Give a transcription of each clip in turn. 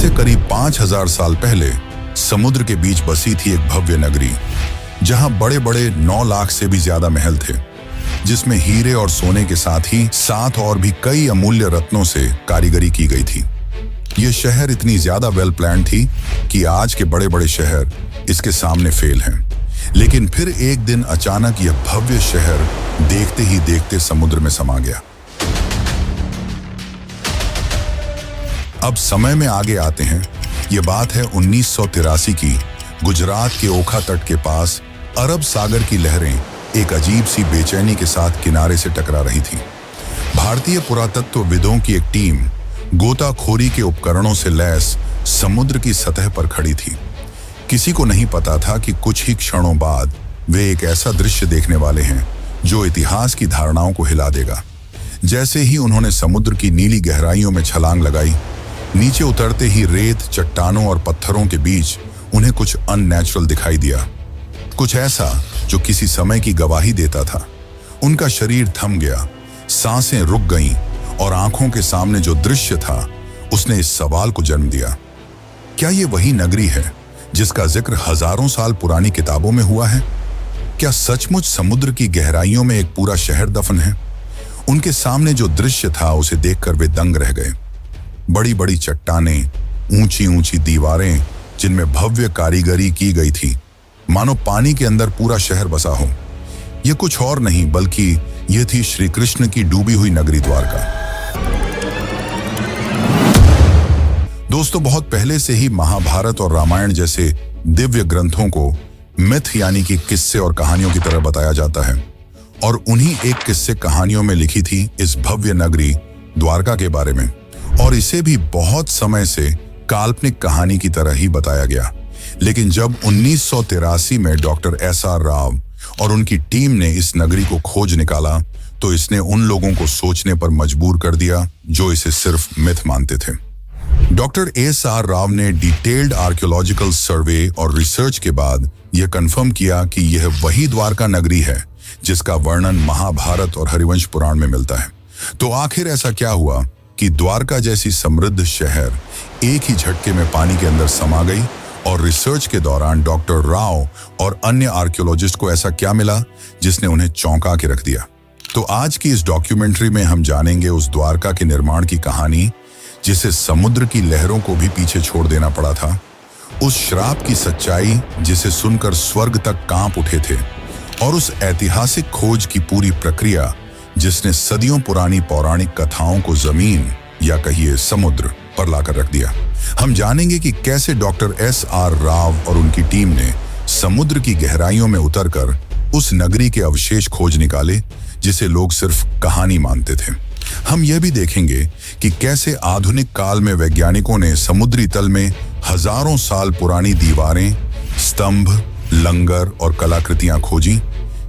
से करीब 5000 साल पहले समुद्र के बीच बसी थी एक भव्य नगरी, जहां बड़े बड़े 9 लाख से भी ज्यादा महल थे, जिसमें हीरे और सोने के साथ ही 7 और भी कई अमूल्य रत्नों से कारीगरी की गई थी। यह शहर इतनी ज्यादा वेल प्लान थी कि आज के बड़े बड़े शहर इसके सामने फेल हैं। लेकिन फिर एक दिन अचानक यह भव्य शहर देखते ही देखते समुद्र में समा गया। अब समय में आगे आते हैं। यह बात है 1983 की। गुजरात के ओखा तट के पास अरब सागर की लहरें एक अजीब सी बेचैनी के साथ किनारे से टकरा रही थी। भारतीय पुरातत्वविदों की एक टीम गोताखोरी के उपकरणों से लैस समुद्र की सतह पर खड़ी थी। किसी को नहीं पता था कि कुछ ही क्षणों बाद वे एक ऐसा दृश्य देखने वाले हैं जो इतिहास की धारणाओं को हिला देगा। जैसे ही उन्होंने समुद्र की नीली गहराइयों में छलांग लगाई, नीचे उतरते ही रेत, चट्टानों और पत्थरों के बीच उन्हें कुछ अननेचुरल दिखाई दिया, कुछ ऐसा जो किसी समय की गवाही देता था। उनका शरीर थम गया, सांसें रुक गईं और आंखों के सामने जो दृश्य था उसने इस सवाल को जन्म दिया, क्या ये वही नगरी है जिसका जिक्र हजारों साल पुरानी किताबों में हुआ है? क्या सचमुच समुद्र की गहराइयों में एक पूरा शहर दफन है? उनके सामने जो दृश्य था उसे देखकर वे दंग रह गए। बड़ी बड़ी चट्टानें, ऊंची ऊंची दीवारें जिनमें भव्य कारीगरी की गई थी, मानो पानी के अंदर पूरा शहर बसा हो। यह कुछ और नहीं बल्कि यह थी श्री कृष्ण की डूबी हुई नगरी द्वारका। दोस्तों, बहुत पहले से ही महाभारत और रामायण जैसे दिव्य ग्रंथों को मिथ यानी कि किस्से और कहानियों की तरह बताया जाता है, और उन्हीं एक किस्से कहानियों में लिखी थी इस भव्य नगरी द्वारका के बारे में, और इसे भी बहुत समय से काल्पनिक कहानी की तरह ही बताया गया। लेकिन जब 1983 में डॉक्टर SR राव और उनकी टीम ने इस नगरी को खोज निकाला, तो इसने उन लोगों को सोचने पर मजबूर कर दिया जो इसे सिर्फ मिथ मानते थे। डॉक्टर SR राव ने डिटेल्ड आर्कियोलॉजिकल सर्वे और रिसर्च के बाद यह कंफर्म किया कि यह वही द्वारका नगरी है जिसका वर्णन महाभारत और हरिवंश पुराण में मिलता है। तो आखिर ऐसा क्या हुआ कि द्वारका जैसी समृद्ध शहर एक ही झटके में पानी के अंदर समा गई, और रिसर्च के दौरान डॉक्टर राव और अन्य आर्कियोलॉजिस्ट को ऐसा क्या मिला जिसने उन्हें चौंका के रख दिया? तो आज की इस डॉक्यूमेंट्री में हम जानेंगे उस द्वारका के निर्माण की कहानी जिसे समुद्र की लहरों को भी पीछे छोड़ देना पड़ा था, उस श्राप की सच्चाई जिसे सुनकर स्वर्ग तक कांप उठे थे, और उस ऐतिहासिक खोज की पूरी प्रक्रिया जिसने सदियों पुरानी पौराणिक कथाओं को जमीन या कहिए समुद्र पर लाकर रख दिया। हम जानेंगे कि कैसे डॉक्टर SR राव और उनकी टीम ने समुद्र की गहराइयों में उतरकर उस नगरी के अवशेष खोज निकाले जिसे लोग सिर्फ कहानी मानते थे। हम यह भी देखेंगे कि कैसे आधुनिक काल में वैज्ञानिकों ने समुद्री तल में हजारों साल पुरानी दीवारें, स्तंभ, लंगर और कलाकृतियां खोजी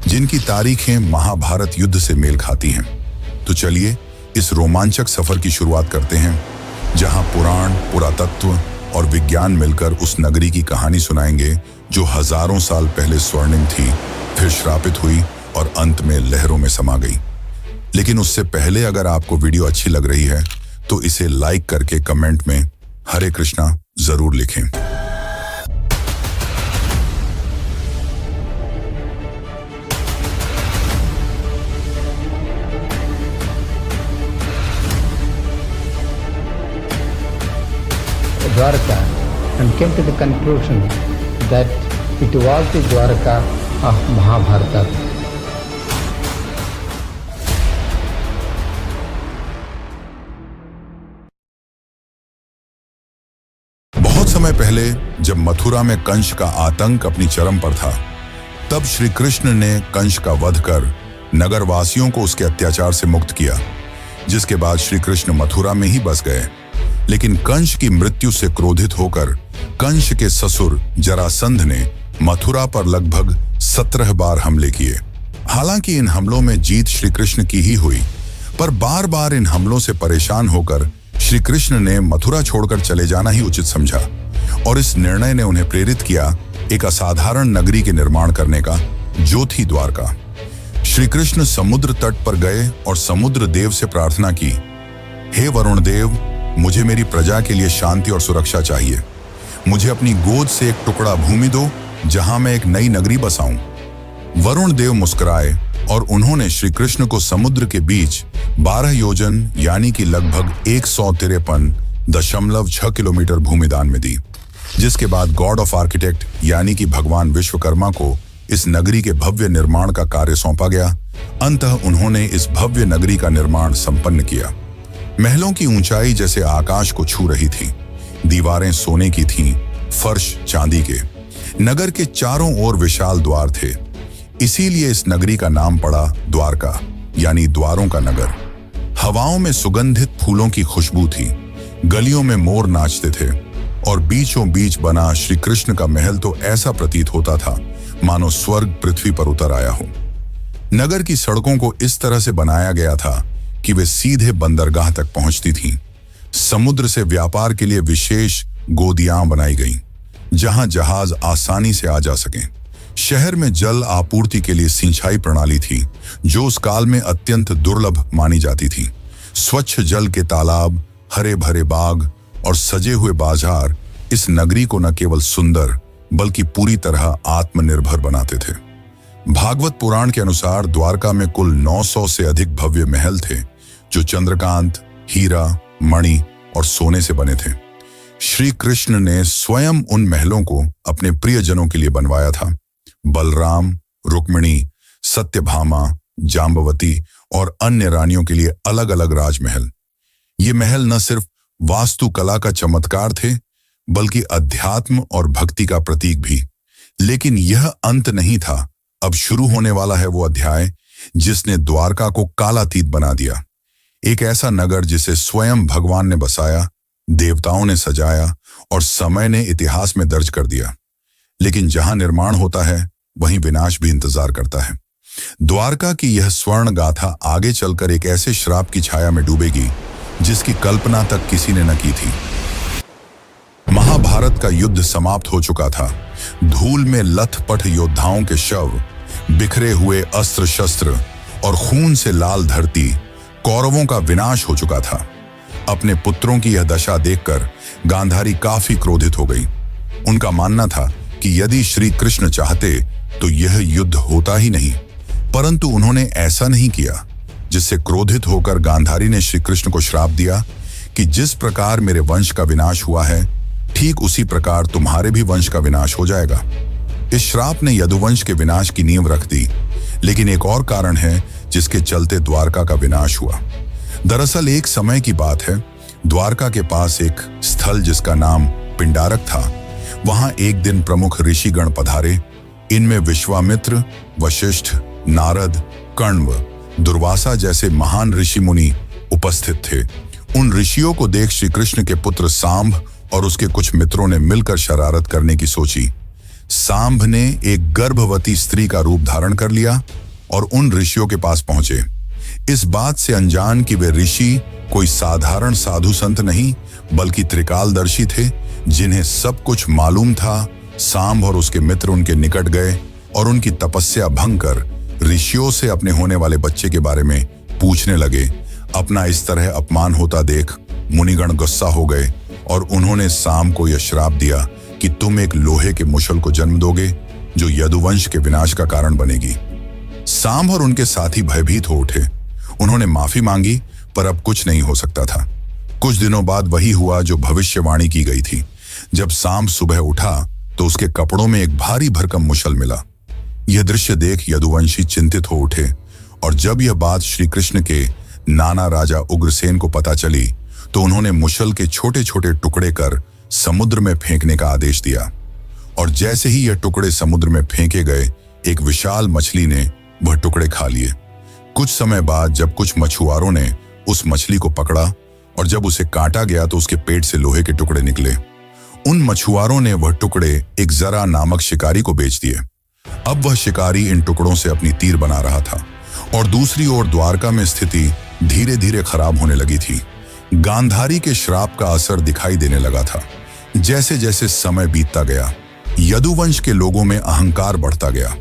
जिनकी तारीखें महाभारत युद्ध से मेल खाती हैं। तो चलिए इस रोमांचक सफर की शुरुआत करते हैं, जहां पुराण, पुरातत्व और विज्ञान मिलकर उस नगरी की कहानी सुनाएंगे जो हजारों साल पहले स्वर्णिम थी, फिर श्रापित हुई और अंत में लहरों में समा गई। लेकिन उससे पहले अगर आपको वीडियो अच्छी लग रही है तो इसे लाइक करके कमेंट में हरे कृष्णा जरूर लिखें। Dwarka and came to the conclusion that it was the Dwarka of Mahabharata. बहुत समय पहले जब मथुरा में कंस का आतंक अपनी चरम पर था, तब श्री कृष्ण ने कंस का वध कर नगरवासियों को उसके अत्याचार से मुक्त किया, जिसके बाद श्री कृष्ण मथुरा में ही बस गए। लेकिन कंस की मृत्यु से क्रोधित होकर कंस के ससुर जरासंध ने मथुरा पर लगभग 17 बार हमले किए। हालांकि इन हमलों में जीत श्री कृष्ण की ही हुई, पर बार बार इन हमलों से परेशान होकर श्री कृष्ण ने मथुरा छोड़कर चले जाना ही उचित समझा, और इस निर्णय ने उन्हें प्रेरित किया एक असाधारण नगरी के निर्माण करने का, जो थी द्वारका। श्री कृष्ण समुद्र तट पर गए और समुद्र देव से प्रार्थना की, हे वरुण देव, मुझे मेरी प्रजा के लिए शांति और सुरक्षा चाहिए। मुझे अपनी गोद से एक टुकड़ा भूमि दो जहां मैं एक नई नगरी बसाऊं। वरुण देव मुस्कुराए और उन्होंने श्री कृष्ण को समुद्र के बीच 12 योजन यानी कि लगभग 153.6 किलोमीटर भूमि दान में दी, जिसके बाद गॉड ऑफ आर्किटेक्ट यानी कि भगवान विश्वकर्मा को इस नगरी के भव्य निर्माण का कार्य सौंपा गया। अंततः उन्होंने इस भव्य नगरी का निर्माण संपन्न किया। महलों की ऊंचाई जैसे आकाश को छू रही थी, दीवारें सोने की थीं, फर्श चांदी के। नगर के चारों ओर विशाल द्वार थे, इसीलिए इस नगरी का नाम पड़ा द्वारका यानी द्वारों का नगर। हवाओं में सुगंधित फूलों की खुशबू थी, गलियों में मोर नाचते थे और बीचों बीच बना श्री कृष्ण का महल तो ऐसा प्रतीत होता था मानो स्वर्ग पृथ्वी पर उतर आया हो। नगर की सड़कों को इस तरह से बनाया गया था कि वे सीधे बंदरगाह तक पहुंचती थीं। समुद्र से व्यापार के लिए विशेष गोदियां बनाई गईं, जहां जहाज आसानी से आ जा सकें। शहर में जल आपूर्ति के लिए सिंचाई प्रणाली थी, जो उस काल में अत्यंत दुर्लभ मानी जाती थी। स्वच्छ जल के तालाब, हरे भरे बाग और सजे हुए बाजार इस नगरी को न केवल सुंदर बल्कि पूरी तरह आत्मनिर्भर बनाते थे। भागवत पुराण के अनुसार द्वारका में कुल 900 से अधिक भव्य महल थे, जो चंद्रकांत, हीरा, मणि और सोने से बने थे। श्री कृष्ण ने स्वयं उन महलों को अपने प्रियजनों के लिए बनवाया था। बलराम, रुक्मिणी, सत्यभामा, जाम्बवती और अन्य रानियों के लिए अलग अलग राजमहल। ये महल न सिर्फ वास्तुकला का चमत्कार थे, बल्कि अध्यात्म और भक्ति का प्रतीक भी। लेकिन यह अंत नहीं था। अब शुरू होने वाला है वो अध्याय जिसने द्वारका को कालातीत बना दिया। एक ऐसा नगर जिसे स्वयं भगवान ने बसाया, देवताओं ने सजाया और समय ने इतिहास में दर्ज कर दिया। लेकिन जहां निर्माण होता है, वहीं विनाश भी इंतजार करता है। द्वारका की यह स्वर्ण गाथा आगे चलकर एक ऐसे श्राप की छाया में डूबेगी जिसकी कल्पना तक किसी ने न की थी। महाभारत का युद्ध समाप्त हो चुका था। धूल में लथपथ योद्धाओं के शव, बिखरे हुए अस्त्र शस्त्र और खून से लाल धरती, कौरवों का विनाश हो चुका था। अपने पुत्रों की यह दशा देखकर गांधारी काफी क्रोधित हो गई। उनका मानना था कि यदि श्री कृष्ण चाहते तो यह युद्ध होता ही नहीं, परंतु उन्होंने ऐसा नहीं किया। जिससे क्रोधित होकर गांधारी ने श्री कृष्ण को श्राप दिया कि जिस प्रकार मेरे वंश का विनाश हुआ है, ठीक उसी प्रकार तुम्हारे भी वंश का विनाश हो जाएगा। इस श्राप ने यदुवंश के विनाश की नींव रख दी। लेकिन एक और कारण है जिसके चलते द्वारका का विनाश हुआ। दरअसल एक समय की बात है, द्वारका के पास एक स्थल जिसका नाम पिंडारक था, वहां एक दिन प्रमुख ऋषिगण पधारे। इनमें विश्वामित्र, वशिष्ठ, नारद, कण्व, दुर्वासा जैसे महान ऋषि मुनि उपस्थित थे। उन ऋषियों को देख श्री कृष्ण के पुत्र सांब और उसके कुछ मित्रों ने मिलकर शरारत करने की सोची। सांब ने एक गर्भवती स्त्री का रूप धारण कर लिया और उन ऋषियों के पास पहुंचे। इस बात से अनजान कि वे ऋषि कोई साधारण साधु संत नहीं, बल्कि त्रिकालदर्शी थे, जिन्हें सब कुछ मालूम था। सांब और उसके मित्र उनके निकट गए और उनकी तपस्या भंग कर ऋषियों से अपने होने वाले बच्चे के बारे में पूछने लगे। अपना इस तरह अपमान होता देख मुनिगण गुस्सा हो गए और उन्होंने सांब को यह श्राप दिया कि तुम एक लोहे के मुशल को जन्म दोगे जो यदुवंश के विनाश का कारण बनेगी। सांब और उनके साथी भयभीत हो उठे। उन्होंने माफी मांगी, पर अब कुछ नहीं हो सकता था। कुछ दिनों बाद वही हुआ जो भविष्यवाणी की गई थी। जब सांब सुबह उठा तो उसके कपड़ों में एक भारी भरकम मुशल मिला। यह दृश्य देख यदुवंशी चिंतित हो उठे और जब यह बात श्री कृष्ण के नाना राजा उग्रसेन को पता चली तो उन्होंने मुशल के छोटे छोटे टुकड़े कर समुद्र में फेंकने का आदेश दिया। और जैसे ही यह टुकड़े समुद्र में फेंके गए, एक विशाल मछली ने वह टुकड़े खा लिए। कुछ समय बाद जब कुछ मछुआरों ने उस मछली को पकड़ा और जब उसे काटा गया तो उसके पेट से लोहे के टुकड़े निकले। उन मछुआरों ने वह टुकड़े एक जरा नामक शिकारी को बेच दिए। अब वह शिकारी इन टुकड़ों से अपनी तीर बना रहा था और दूसरी ओर द्वारका में स्थिति धीरे धीरे खराब होने लगी थी। गांधारी के श्राप का असर दिखाई देने लगा था। जैसे जैसे समय बीतता गया, यदुवंश के लोगों में अहंकार बढ़ता गया।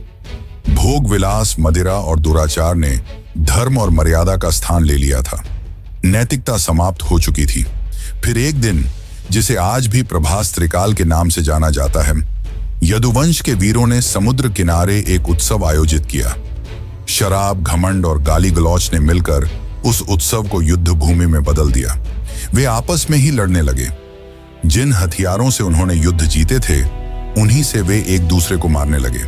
भोग विलास, मदिरा और दुराचार ने धर्म और मर्यादा का स्थान ले लिया था। नैतिकता समाप्त हो चुकी थी। फिर एक दिन, जिसे आज भी प्रभास त्रिकाल के नाम से जाना जाता है, यदुवंश के वीरों ने समुद्र किनारे एक उत्सव आयोजित किया। शराब, घमंड और गाली गलौच ने मिलकर उस उत्सव को युद्ध भूमि में बदल दिया। वे आपस में ही लड़ने लगे। जिन हथियारों से उन्होंने युद्ध जीते थे, उन्हीं से वे एक दूसरे को मारने लगे।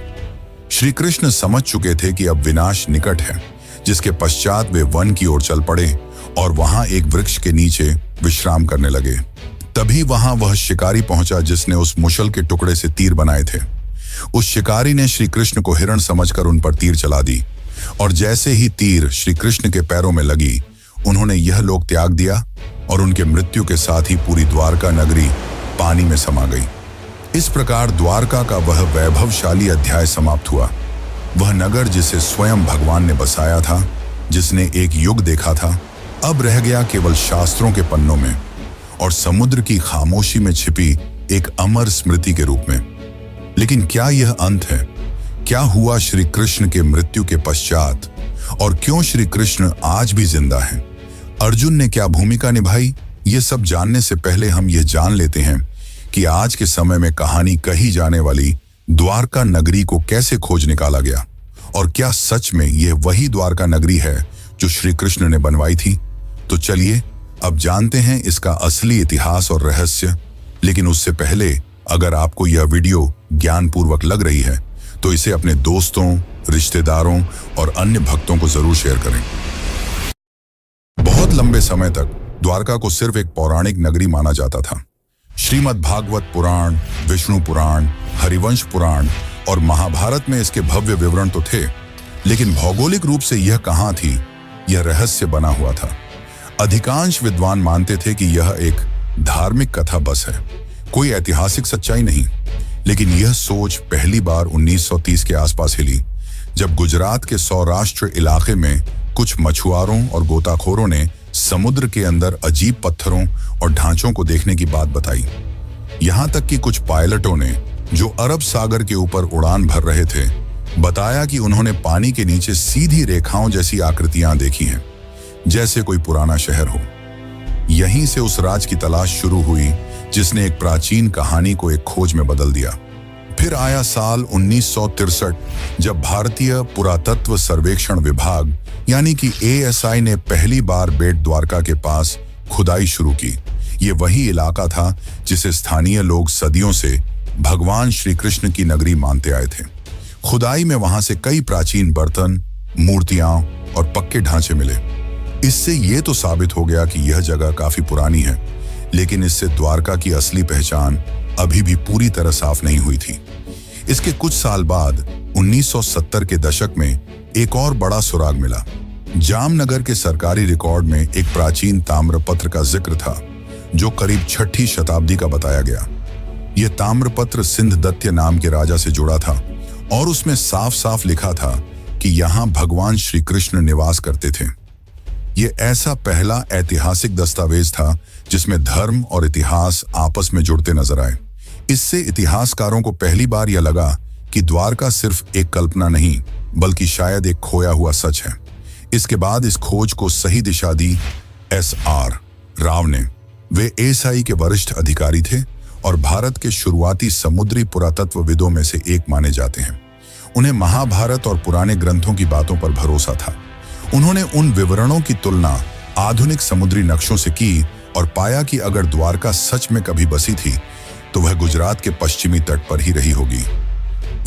श्री कृष्ण समझ चुके थे कि अब विनाश निकट है, जिसके पश्चात वे वन की ओर चल पड़े और वहां एक वृक्ष के नीचे विश्राम करने लगे। तभी वहां वह शिकारी पहुंचा जिसने उस मुशल के टुकड़े से तीर बनाए थे। उस शिकारी ने श्री कृष्ण को हिरण समझकर उन पर तीर चला दी, और जैसे ही तीर श्री कृष्ण के पैरों में लगी, उन्होंने यह लोक त्याग दिया और उनके मृत्यु के साथ ही पूरी द्वारका नगरी पानी में समा गई। इस प्रकार द्वारका का वह वैभवशाली अध्याय समाप्त हुआ। वह नगर जिसे स्वयं भगवान ने बसाया था, जिसने एक युग देखा था, अब रह गया केवल शास्त्रों के पन्नों में और समुद्र की खामोशी में छिपी एक अमर स्मृति के रूप में। लेकिन क्या यह अंत है? क्या हुआ श्री कृष्ण के मृत्यु के पश्चात, और क्यों श्री कृष्ण आज भी जिंदा हैं? अर्जुन ने क्या भूमिका निभाई? ये सब जानने से पहले हम ये जान लेते हैं कि आज के समय में कहानी कही जाने वाली द्वारका नगरी को कैसे खोज निकाला गया, और क्या सच में यह वही द्वारका नगरी है जो श्री कृष्ण ने बनवाई थी? तो चलिए अब जानते हैं इसका असली इतिहास और रहस्य। लेकिन उससे पहले, अगर आपको यह वीडियो ज्ञानपूर्वक लग रही है तो इसे अपने दोस्तों, रिश्तेदारों और अन्य भक्तों को जरूर शेयर करें। बहुत लंबे समय तक द्वारका को सिर्फ एक पौराणिक नगरी माना जाता था। श्रीमद् भागवत पुराण, विष्णु पुराण, हरिवंश पुराण और महाभारत में इसके भव्य विवरण तो थे, लेकिन भौगोलिक रूप से यह कहां थी, यह रहस्य बना हुआ था। अधिकांश विद्वान मानते थे कि यह एक धार्मिक कथा बस है, कोई ऐतिहासिक सच्चाई नहीं। लेकिन यह सोच पहली बार 1930 के आसपास हिली, जब गुजरात के सौराष्ट्र इलाके में कुछ मछुआरों और गोताखोरों ने समुद्र के अंदर अजीब पत्थरों और ढांचों को देखने की बात बताई। यहां तक कि कुछ पायलटों ने, जो अरब सागर के ऊपर उड़ान भर रहे थे, बताया कि उन्होंने पानी के नीचे सीधी रेखाओं जैसी आकृतियां देखी हैं, जैसे कोई पुराना शहर हो। यहीं से उस राज की तलाश शुरू हुई जिसने एक प्राचीन कहानी को एक खोज में बदल दिया। फिर आया साल 1963, जब भारतीय पुरातत्व सर्वेक्षण विभाग यानी कि ASI ने पहली बार बेट द्वारका के पास खुदाई शुरू की। ये वही इलाका था जिसे स्थानीय लोग सदियों से भगवान श्री कृष्ण की नगरी मानते आए थे। खुदाई में वहां से कई प्राचीन बर्तन, मूर्तियां और पक्के ढांचे मिले। इससे ये तो साबित हो गया कि यह जगह काफी पुरानी है, लेकिन इससे द्वारका की असली पहचान अभी भी पूरी तरह साफ नहीं हुई थी। इसके कुछ साल बाद 1970 के दशक में एक और बड़ा सुराग मिला। जामनगर के सरकारी रिकॉर्ड में एक प्राचीन ताम्रपत्र का जिक्र था, जो करीब 6ठी शताब्दी का बताया गया। यह ताम्रपत्र सिंधदत्य नाम के राजा से जुड़ा था और उसमें साफ साफ लिखा था कि यहाँ भगवान श्री कृष्ण निवास करते थे। यह ऐसा पहला ऐतिहासिक दस्तावेज था जिसमें धर्म और इतिहास आपस में जुड़ते नजर आए। इससे इतिहासकारों को पहली बार यह लगा कि द्वारका सिर्फ एक कल्पना नहीं, बल्कि शायद एक खोया हुआ सच है। इसके बाद इस खोज को सही दिशा दी SR राव ने। वे ASI के वरिष्ठ अधिकारी थे और भारत के शुरुआती समुद्री पुरातत्वविदों में से एक माने जाते हैं। उन्हें महाभारत और पुराने ग्रंथों की बातों पर भरोसा था। उन्होंने उन विवरणों की तुलना आधुनिक समुद्री नक्शों से की और पाया कि अगर द्वारका सच में कभी बसी थी तो वह गुजरात के पश्चिमी तट पर ही रही होगी।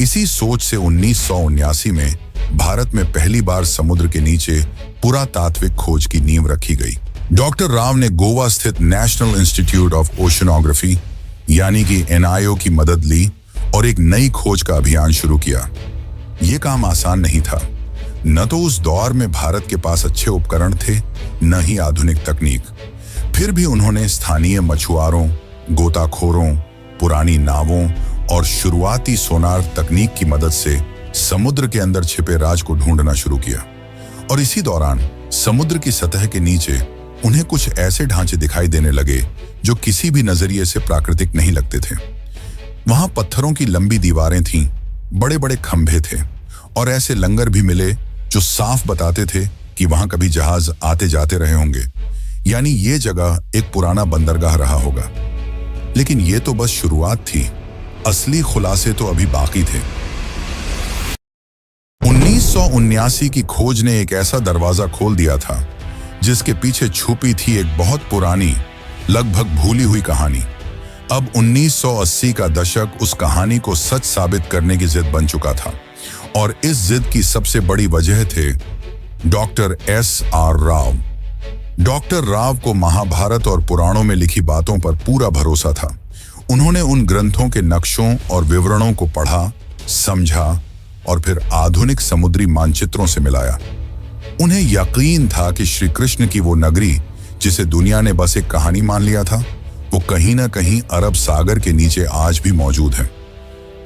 इसी सोच से 1979 में भारत में पहली बार समुद्र के नीचे पुरातात्विक खोज की नींव रखी गई। डॉक्टर राव ने गोवा स्थित नेशनल इंस्टीट्यूट ऑफ ओशनोग्राफी यानी कि NIO की मदद ली और एक नई खोज का अभियान शुरू किया। यह काम आसान नहीं था। न तो उस दौर में भारत के पास अच्छे उपकरण थे, न ही आधुनिक तकनीक। फिर भी उन्होंने स्थानीय मछुआरों, गोताखोरों, पुरानी नावों और शुरुआती सोनार तकनीक की मदद से समुद्र के अंदर छिपे राज को ढूंढना शुरू किया। और इसी दौरान समुद्र की सतह के नीचे उन्हें कुछ ऐसे ढांचे दिखाई देने लगे जो किसी भी नजरिए से प्राकृतिक नहीं लगते थे। वहां पत्थरों की लंबी दीवारें थीं, बड़े बड़े खंभे थे और ऐसे लंगर भी मिले जो साफ बताते थे कि वहां कभी जहाज आते जाते रहे होंगे। यानी ये जगह एक पुराना बंदरगाह रहा होगा। लेकिन ये तो बस शुरुआत थी, असली खुलासे तो अभी बाकी थे। 1979 की खोज ने एक ऐसा दरवाजा खोल दिया था जिसके पीछे छुपी थी एक बहुत पुरानी, लगभग भूली हुई कहानी। अब 1980 का दशक उस कहानी को सच साबित करने की जिद बन चुका था, और इस जिद की सबसे बड़ी वजह थे doctor S.R. Rao. Doctor Rao को महाभारत और पुराणों में लिखी बातों पर पूरा भरोसा था। उन्होंने उन ग्रंथों के नक्शों और विवरणों को पढ़ा, समझा और फिर आधुनिक समुद्री मानचित्रों से मिलाया। उन्हें यकीन था कि श्री कृष्ण की वो नगरी, जिसे दुनिया ने बस एक कहानी मान लिया था, वो कहीं ना कहीं अरब सागर के नीचे आज भी मौजूद है।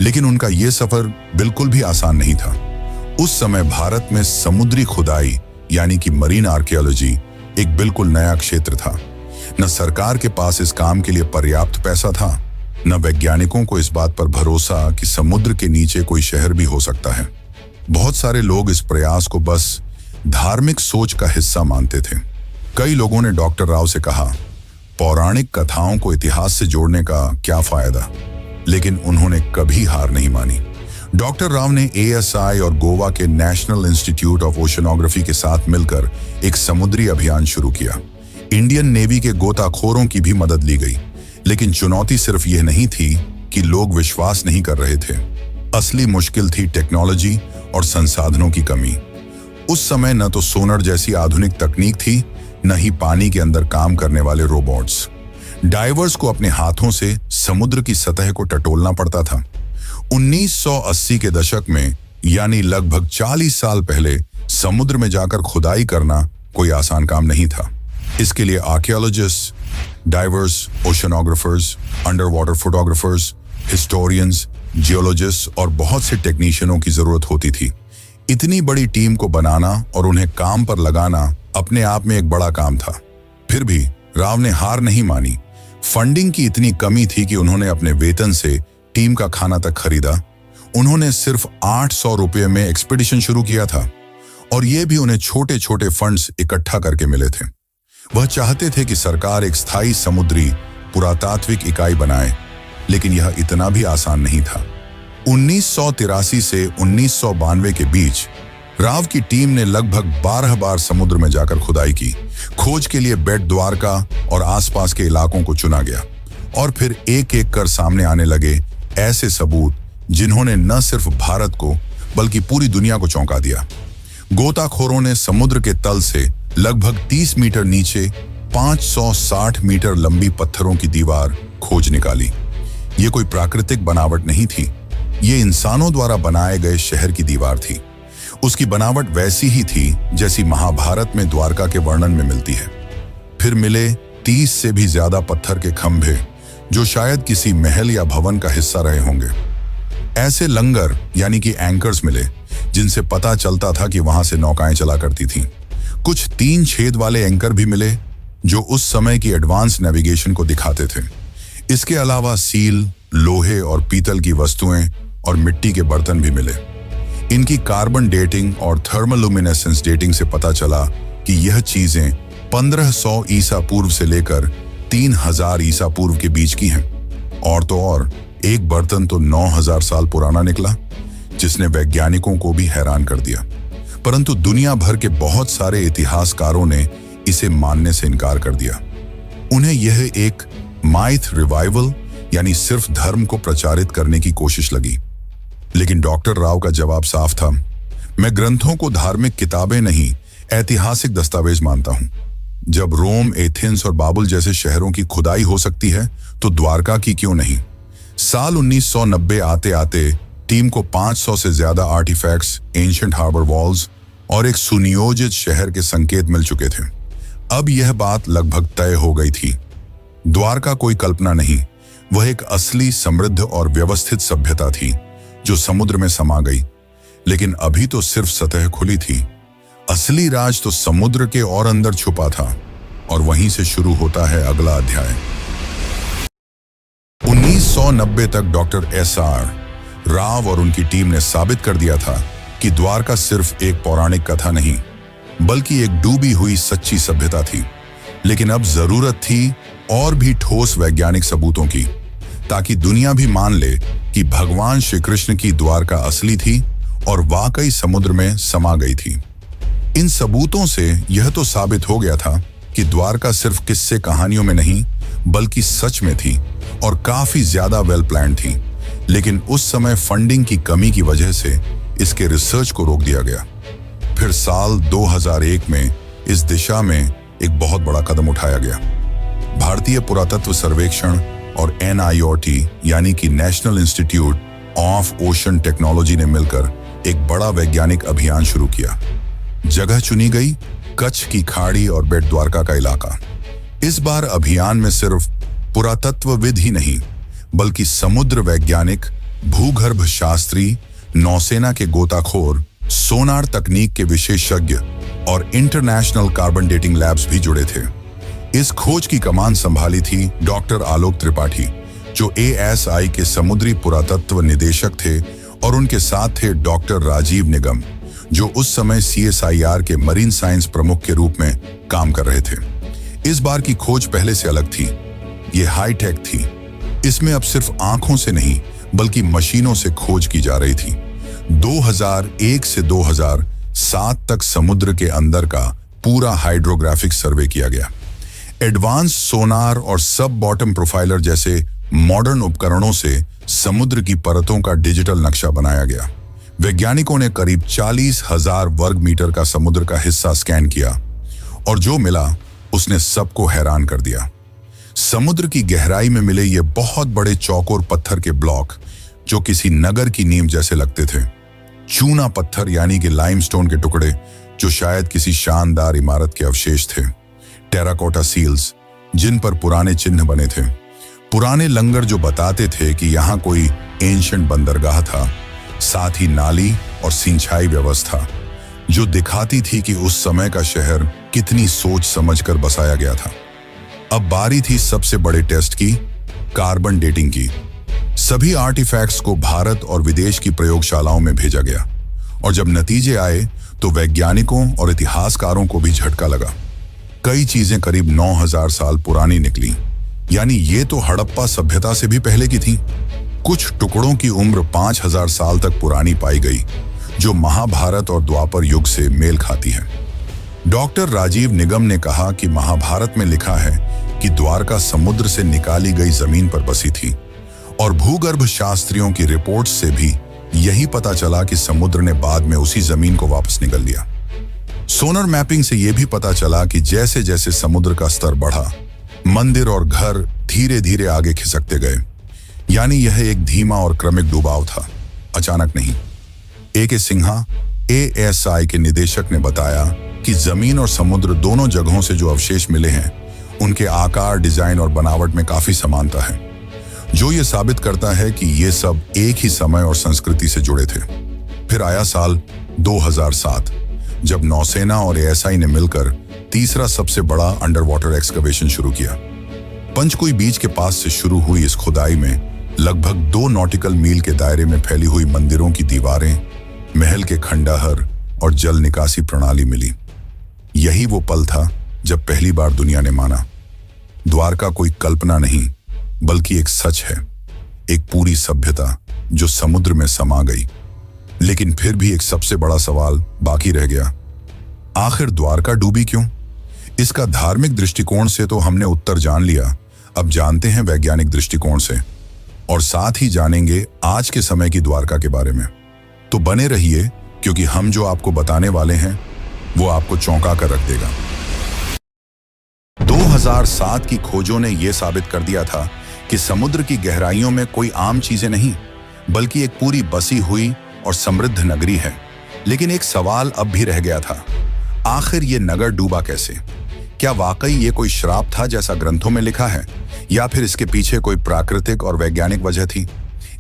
लेकिन उनका ये सफर बिल्कुल भी आसान नहीं था। उस समय भारत में समुद्री खुदाई यानी कि मरीन आर्कियोलॉजी एक बिल्कुल नया क्षेत्र था। न सरकार के पास इस काम के लिए पर्याप्त पैसा था, न वैज्ञानिकों को इस बात पर भरोसा कि समुद्र के नीचे कोई शहर भी हो सकता है। बहुत सारे लोग इस प्रयास को बस धार्मिक सोच का हिस्सा मानते थे। कई लोगों ने डॉक्टर राव से कहा, पौराणिक कथाओं को इतिहास से जोड़ने का क्या फायदा, लेकिन उन्होंने कभी हार नहीं मानी। डॉक्टर राव ने ASI और गोवा के नेशनल इंस्टीट्यूट ऑफ ओशनोग्राफी के साथ मिलकर एक समुद्री अभियान शुरू किया। इंडियन नेवी के गोताखोरों की भी मदद ली गई, लेकिन चुनौती सिर्फ यह नहीं थी कि लोग विश्वास नहीं कर रहे थे। असली मुश्किल थी टेक्नोलॉजी और संसाधनों की कमी। उस समय न तो सोनर जैसी आधुनिक तकनीक थी, न ही पानी के अंदर काम करने वाले रोबोट्स। डाइवर्स को अपने हाथों से समुद्र की सतह को टटोलना पड़ता था। 1980 के दशक में, यानी लगभग 40 साल पहले, समुद्र में जाकर खुदाई करना कोई आसान काम नहीं था। इसके लिए archaeologist, divers, oceanographers, under water photographers, historians, geologist और बहुत से टेक्नीशियनों की जरूरत होती थी। इतनी बड़ी टीम को बनाना और उन्हें काम पर लगाना अपने आप में एक बड़ा काम था। फिर भी राव ने हार नहीं मानी। फंडिंग की इतनी कमी थी कि उन्होंने अपने वेतन से टीम का खाना तक खरीदा। उन्होंने सिर्फ 800 रुपये में एक्सपीडिशन शुरू किया था, और ये भी उन्हें छोटे छोटे फंड्स इकट्ठा करके मिले थे। वह चाहते थे कि सरकार एक स्थायी समुद्री पुरातात्विक इकाई बनाए, लेकिन यह इतना भी आसान नहीं था। 1983 से 1992 के बीच राव की टीम ने लगभग 12 बार समुद्र में जाकर खुदाई की। खोज के लिए बेट द्वारका और आसपास के इलाकों को चुना गया, और फिर एक एक कर सामने आने लगे ऐसे सबूत जिन्होंने न सिर्फ भारत को बल्कि पूरी दुनिया को चौंका दिया। गोताखोरों ने समुद्र के तल से लगभग 30 मीटर नीचे 560 मीटर लंबी पत्थरों की दीवार खोज निकाली। ये कोई प्राकृतिक बनावट नहीं थी, ये इंसानों द्वारा बनाए गए शहर की दीवार थी। उसकी बनावट वैसी ही थी जैसी महाभारत में द्वारका के वर्णन में मिलती है। फिर मिले 30 से भी ज्यादा पत्थर के खंभे, जो शायद किसी महल या भवन का हिस्सा रहे होंगे। ऐसे लंगर यानी कि एंकर्स मिले, जिनसे पता चलता था कि वहां से नौकाएं चला करती थीं। कुछ 3 छेद वाले एंकर भी मिले, जो उस समय की एडवांस नेविगेशन को दिखाते थे। इसके अलावा सील, लोहे और पीतल की वस्तुएं और मिट्टी के बर्तन भी मिले। इनकी कार्बन डेटिंग और थर्मोलुमिनेसेंस डेटिंग से पता चला कि यह चीजें 1500 ईसा पूर्व से लेकर 3000 ईसा पूर्व के बीच की हैं। और तो और एक बर्तन तो 9000 साल पुराना निकला, जिसने वैज्ञानिकों को भी हैरान कर दिया। परंतु दुनिया भर के बहुत सारे इतिहासकारों ने इसे मानने से इनकार कर दिया। उन्हें यह एक माइथ रिवाइवल यानी सिर्फ धर्म को प्रचारित करने की कोशिश लगी। लेकिन डॉक्टर राव का जवाब साफ था, मैं ग्रंथों को धार्मिक किताबें नहीं, ऐतिहासिक दस्तावेज मानता हूं। जब रोम, एथेंस और बाबुल जैसे शहरों की खुदाई हो सकती है, तो द्वारका की क्यों नहीं? साल 1990 आते आते टीम को 500 से ज्यादा आर्टिफैक्ट्स, एंशिएंट हार्बर वॉल्स और एक सुनियोजित शहर के संकेत मिल चुके थे। अब यह बात लगभग तय हो गई थी। द्वारका कोई कल्पना नहीं, वह एक असली, समृद्ध और व्यवस्थित सभ्यता थी जो समुद्र में समा गई। लेकिन अभी तो सिर्फ सतह खुली थी। असली राज तो समुद्र के और अंदर छुपा था, और वहीं से शुरू होता है अगला अध्याय। 1990 तक डॉक्टर S.R. राव और उनकी टीम ने साबित कर दिया था कि द्वारका सिर्फ एक पौराणिक कथा नहीं, बल्कि एक डूबी हुई सच्ची सभ्यता थी। लेकिन अब जरूरत थी और भी ठोस वैज्ञानिक सबूतों की, ताकि दुनिया भी मान ले कि भगवान श्री कृष्ण की द्वारका असली थी और वाकई समुद्र में समा गई थी। इन सबूतों से यह तो साबित हो गया था कि द्वारका सिर्फ किस्से कहानियों में नहीं बल्कि सच में थी और काफी ज्यादा वेल प्लान थी। लेकिन उस समय फंडिंग की कमी की वजह से इसके रिसर्च को रोक दिया गया। फिर साल 2001 में इस दिशा में एक बहुत बड़ा कदम उठाया गया। भारतीय पुरातत्व सर्वेक्षण और NIOT यानी कि national institute of ocean technology ने मिलकर एक बड़ा वैज्ञानिक अभियान शुरू किया। जगह चुनी गई कच्छ की खाड़ी और बेट द्वारका का इलाका। इस बार अभियान में सिर्फ पुरातत्वविद ही नहीं बल्कि समुद्र वैज्ञानिक, भूगर्भ शास्त्री, नौसेना के गोताखोर, सोनार तकनीक के विशेषज्ञ और इंटरनेशनल कार्बन डेटिंग लैब्स भी जुड़े थे। इस खोज की कमान संभाली थी डॉक्टर आलोक त्रिपाठी, जो ASI के समुद्री पुरातत्व निदेशक थे, और उनके साथ थे डॉक्टर राजीव निगम, जो उस समय CSIR के मरीन साइंस प्रमुख के रूप में काम कर रहे थे। इस बार की खोज पहले से अलग थी। ये हाईटेक थी। इसमें अब सिर्फ आंखों से नहीं बल्कि मशीनों से खोज की जा रही थी। 2001 से 2007 तक समुद्र के अंदर का पूरा हाइड्रोग्राफिक सर्वे किया गया। एडवांस सोनार और सब बॉटम प्रोफाइलर जैसे मॉडर्न उपकरणों से समुद्र की परतों का डिजिटल नक्शा बनाया गया। वैज्ञानिकों ने करीब 40,000 वर्ग मीटर का समुद्र का हिस्सा स्कैन किया और जो मिला उसने सबको हैरान कर दिया। समुद्र की गहराई में मिले ये बहुत बड़े चौकोर पत्थर के ब्लॉक, जो किसी नगर की नींव जैसे लगते थे। चूना पत्थर यानी कि लाइमस्टोन के टुकड़े, जो शायद किसी शानदार इमारत के अवशेष थे। टेराकोटा सील्स, जिन पर पुराने चिन्ह बने थे। पुराने लंगर जो बताते थे कि यहाँ कोई एंशिएंट बंदरगाह था। साथ ही नाली और सिंचाई व्यवस्था, जो दिखाती थी कि उस समय का शहर कितनी सोच समझकर बसाया गया था। अब बारी थी सबसे बड़े टेस्ट की, कार्बन डेटिंग की। सभी आर्टिफैक्ट्स को भारत और विदेश की प्रयोगशालाओं में भेजा गया और जब नतीजे आए तो वैज्ञानिकों और इतिहासकारों को भी झटका लगा। कई चीजें करीब 9,000 साल पुरानी निकली, यानी ये तो हड़प्पा सभ्यता से भी पहले की थी। कुछ टुकड़ों की उम्र 5,000 साल तक पुरानी पाई गई, जो महाभारत और द्वापर युग से मेल खाती है। डॉक्टर राजीव निगम ने कहा कि महाभारत में लिखा है कि द्वारका समुद्र से निकाली गई जमीन पर बसी थी और भूगर्भ शास्त्रियों की रिपोर्ट से भी यही पता चला कि समुद्र ने बाद में उसी जमीन को वापस निगल लिया। सोनर मैपिंग से यह भी पता चला कि जैसे जैसे समुद्र का स्तर बढ़ा, मंदिर और घर धीरे धीरे आगे खिसकते गए। यानी यह एक धीमा और क्रमिक डुबाव था, अचानक नहीं। AK सिन्हा, ASI के निदेशक ने बताया कि जमीन और समुद्र दोनों जगहों से जो अवशेष मिले हैं, उनके आकार, डिजाइन और बनावट में काफी समानता है, जो ये साबित करता है कि ये सब एक ही समय और संस्कृति से जुड़े थे। फिर आया साल 2007, जब नौसेना और ASI ने मिलकर तीसरा सबसे बड़ा अंडर वाटर एक्सकवेशन शुरू किया। पंचकुई बीच के पास से शुरू हुई इस खुदाई में लगभग 2 नॉटिकल मील के दायरे में फैली हुई मंदिरों की दीवारें, महल के खंडहर और जल निकासी प्रणाली मिली। यही वो पल था जब पहली बार दुनिया ने माना, द्वारका कोई कल्पना नहीं बल्कि एक सच है, एक पूरी सभ्यता जो समुद्र में समा गई। लेकिन फिर भी एक सबसे बड़ा सवाल बाकी रह गया, आखिर द्वारका डूबी क्यों? इसका धार्मिक दृष्टिकोण से तो हमने उत्तर जान लिया, अब जानते हैं वैज्ञानिक दृष्टिकोण से, और साथ ही जानेंगे आज के समय की द्वारका के बारे में। तो बने रहिए, क्योंकि हम जो आपको बताने वाले हैं वो आपको चौंका कर रख देगा। 2007 की खोजों ने यह साबित कर दिया था कि समुद्र की गहराइयों में कोई आम चीजें नहीं बल्कि एक पूरी बसी हुई और समृद्ध नगरी है। लेकिन एक सवाल अब भी रह गया था, आखिर ये नगर डूबा कैसे? क्या वाकई ये कोई श्राप था जैसा ग्रंथों में लिखा है, या फिर इसके पीछे कोई प्राकृतिक और वैज्ञानिक वजह थी?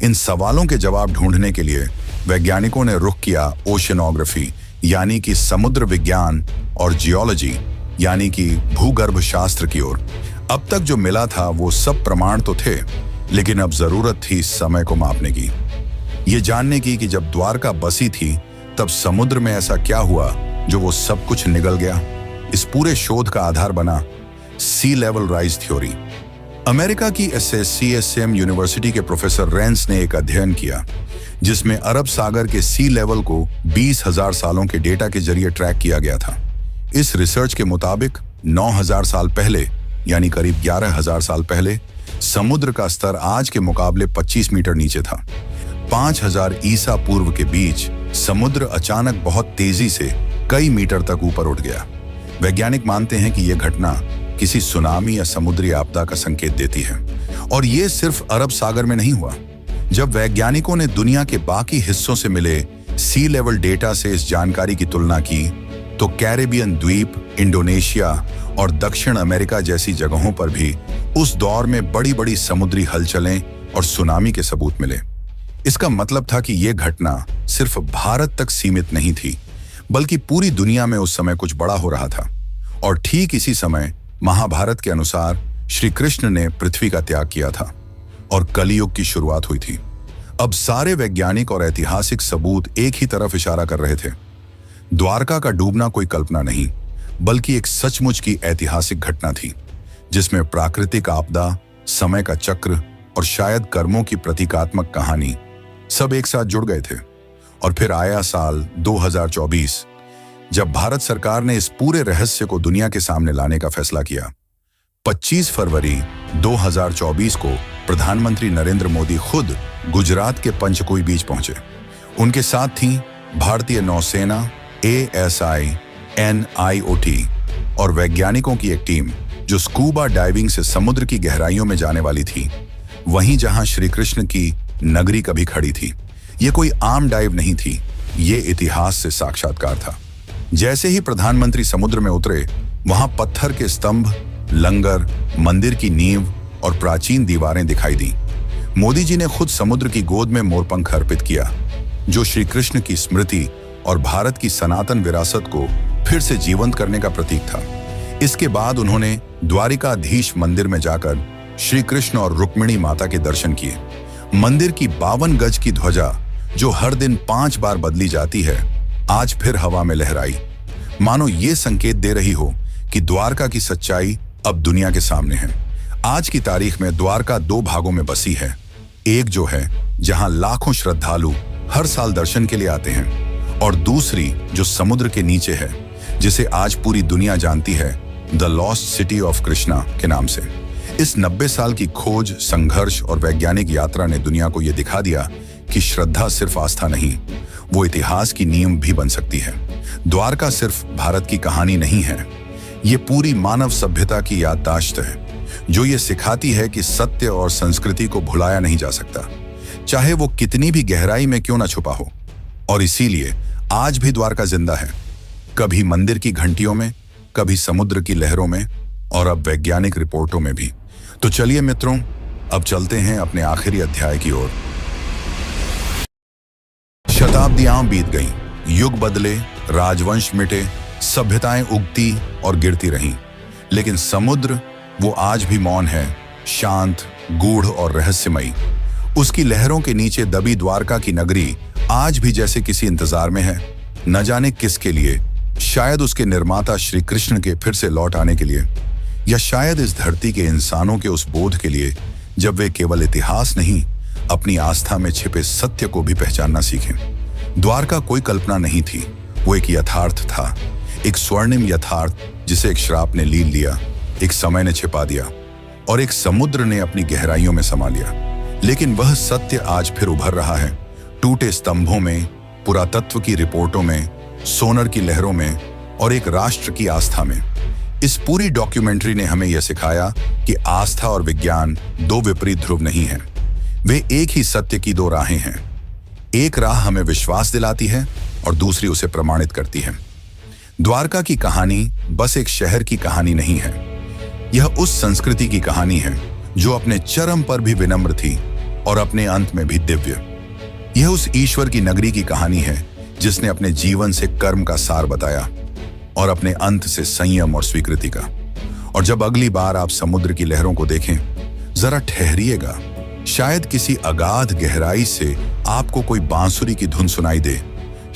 इन सवालों के जवाब ढूंढने के लिए वैज्ञानिकों ने रुख किया ओशनोग्राफी यानी कि समुद्र विज्ञान और जियोलॉजी यानी कि भूगर्भ शास्त्र की ओर। अब तक जो मिला था वो सब प्रमाण तो थे, लेकिन अब जरूरत थी समय को मापने की, ये जानने की कि जब द्वारका बसी थी तब समुद्र में ऐसा क्या हुआ जो वो सब कुछ निगल गया। इस पूरे शोध का आधार बना सी लेवल राइज थ्योरी। अमेरिका की SSCSM यूनिवर्सिटी के प्रोफेसर रेंस ने एक अध्ययन किया जिसमें अरब सागर के सी लेवल को 20,000 सालों के डेटा के जरिए ट्रैक किया गया था। इस रिसर्च के मुताबिक 9,000 साल पहले यानी करीब 11,000 साल पहले समुद्र का स्तर आज के मुकाबले 25 मीटर नीचे था। 5,000 ईसा पूर्व के बीच समुद्र अचानक बहुत तेजी से कई मीटर तक ऊपर उठ गया। वैज्ञानिक मानते हैं कि यह घटना किसी सुनामी या समुद्री आपदा का संकेत देती है। और यह सिर्फ अरब सागर में नहीं हुआ। जब वैज्ञानिकों ने दुनिया के बाकी हिस्सों से मिले सी लेवल डेटा से इस जानकारी की तुलना की तो कैरेबियन द्वीप, इंडोनेशिया और दक्षिण अमेरिका जैसी जगहों पर भी उस दौर में बड़ी बड़ी समुद्री हलचलें और सुनामी के सबूत मिले। इसका मतलब था कि यह घटना सिर्फ भारत तक सीमित नहीं थी, बल्कि पूरी दुनिया में उस समय कुछ बड़ा हो रहा था। और ठीक इसी समय महाभारत के अनुसार श्री कृष्ण ने पृथ्वी का त्याग किया था और कलियुग की शुरुआत हुई थी। अब सारे वैज्ञानिक और ऐतिहासिक सबूत एक ही तरफ इशारा कर रहे थे। द्वारका का डूबना कोई कल्पना नहीं, बल्कि एक सचमुच की ऐतिहासिक घटना थी जिसमें प्राकृतिक आपदा, समय का चक्र और शायद कर्मों की प्रतीकात्मक कहानी सब एक साथ जुड़ गए थे। और फिर आया साल 2024 जब भारत सरकार ने इस पूरे रहस्य को दुनिया के सामने लाने का फैसला किया। 25 फरवरी 2024 को प्रधानमंत्री नरेंद्र मोदी खुद गुजरात के पंचकुई बीच पहुंचे। उनके साथ थी भारतीय नौसेना, ASI, NIOT और वैज्ञानिकों की एक टीम जो स्कूबा डाइविंग से समुद्र की गहराइयों में जाने वाली थी, वहीं जहां श्री कृष्ण की नगरी कभी खड़ी थी। ये कोई आम डाइव नहीं थी, ये इतिहास से साक्षात्कार था। जैसे ही प्रधानमंत्री समुद्र में उतरे, वहां पत्थर के स्तंभ, लंगर, मंदिर की नींव और प्राचीन दीवारें दिखाई दी। मोदी जी ने खुद समुद्र की गोद में मोरपंख अर्पित किया, जो श्री कृष्ण की स्मृति और भारत की सनातन विरासत को फिर से जीवंत करने का प्रतीक था। इसके बाद उन्होंने द्वारिकाधीश मंदिर में जाकर श्री कृष्ण और रुक्मिणी माता के दर्शन किए। मंदिर की 52 गज की ध्वजा, जो हर दिन 5 बार बदली जाती है, आज फिर हवा में लहराई, मानो ये संकेत दे रही हो कि द्वारका की सच्चाई अब दुनिया के सामने है। आज की तारीख में द्वारका 2 भागों में बसी है। एक जो है जहां लाखों श्रद्धालु हर साल दर्शन के लिए आते हैं, और दूसरी जो समुद्र के नीचे है, जिसे आज पूरी दुनिया जानती है the lost city of Krishna के नाम से। इस 90 साल की खोज, संघर्ष और वैज्ञानिक यात्रा ने दुनिया को यह दिखा दिया कि श्रद्धा सिर्फ आस्था नहीं, वो इतिहास की नींव भी बन सकती है। द्वारका सिर्फ भारत की कहानी नहीं है, ये पूरी मानव सभ्यता की याददाश्त है, जो ये सिखाती है कि सत्य और संस्कृति को भुलाया नहीं जा सकता, चाहे वो कितनी भी गहराई में क्यों ना छुपा हो। और इसीलिए आज भी द्वारका जिंदा है, कभी मंदिर की घंटियों में, कभी समुद्र की लहरों में, और अब वैज्ञानिक रिपोर्टों में भी। तो चलिए मित्रों, अब चलते हैं अपने आखिरी अध्याय की ओर। शताब्दियां बीत गईं, युग बदले, राजवंश मिटे, सभ्यताएं उगती और गिरती रहीं, लेकिन समुद्र वो आज भी मौन है, शांत, गूढ़ और रहस्यमयी। उसकी लहरों के नीचे दबी द्वारका की नगरी आज भी जैसे किसी इंतजार में है, न जाने किसके लिए। शायद उसके निर्माता श्री कृष्ण के फिर से लौट आने के लिए, या शायद इस धरती के इंसानों के उस बोध के लिए जब वे केवल इतिहास नहीं, अपनी आस्था में छिपे सत्य को भी पहचानना सीखें। द्वारका कोई कल्पना नहीं थी, वो एक यथार्थ था, एक स्वर्णिम यथार्थ जिसे एक श्राप ने लील लिया, एक समय ने छिपा दिया और एक समुद्र ने अपनी गहराइयों में समा लिया। लेकिन वह सत्य आज फिर उभर रहा है, टूटे स्तंभों में, पुरातत्व की रिपोर्टों में, सोनर की लहरों में और एक राष्ट्र की आस्था में। इस पूरी डॉक्यूमेंट्री ने हमें यह सिखाया कि आस्था और विज्ञान 2 विपरीत ध्रुव नहीं हैं, वे एक ही सत्य की 2 राहें हैं। एक राह हमें विश्वास दिलाती है और दूसरी उसे प्रमाणित करती है। द्वारका की कहानी बस एक शहर की कहानी नहीं है, यह उस संस्कृति की कहानी है जो अपने चरम पर भी विनम्र थी और अपने अंत में भी दिव्य। यह उस ईश्वर की नगरी की कहानी है जिसने अपने जीवन से कर्म का सार बताया और अपने अंत से संयम और स्वीकृति का। और जब अगली बार आप समुद्र की लहरों को देखें, जरा ठहरिएगा, शायद किसी अगाध गहराई से आपको कोई बांसुरी की धुन सुनाई दे।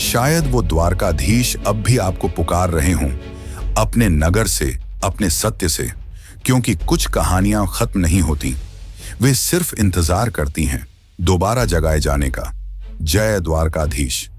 शायद वो द्वारकाधीश अब भी आपको पुकार रहे हों, अपने नगर से, अपने सत्य से, क्योंकि कुछ कहानियां खत्म नहीं होती, वे सिर्फ इंतजार करती हैं दोबारा जगाए जाने का। जय द्वारकाधीश।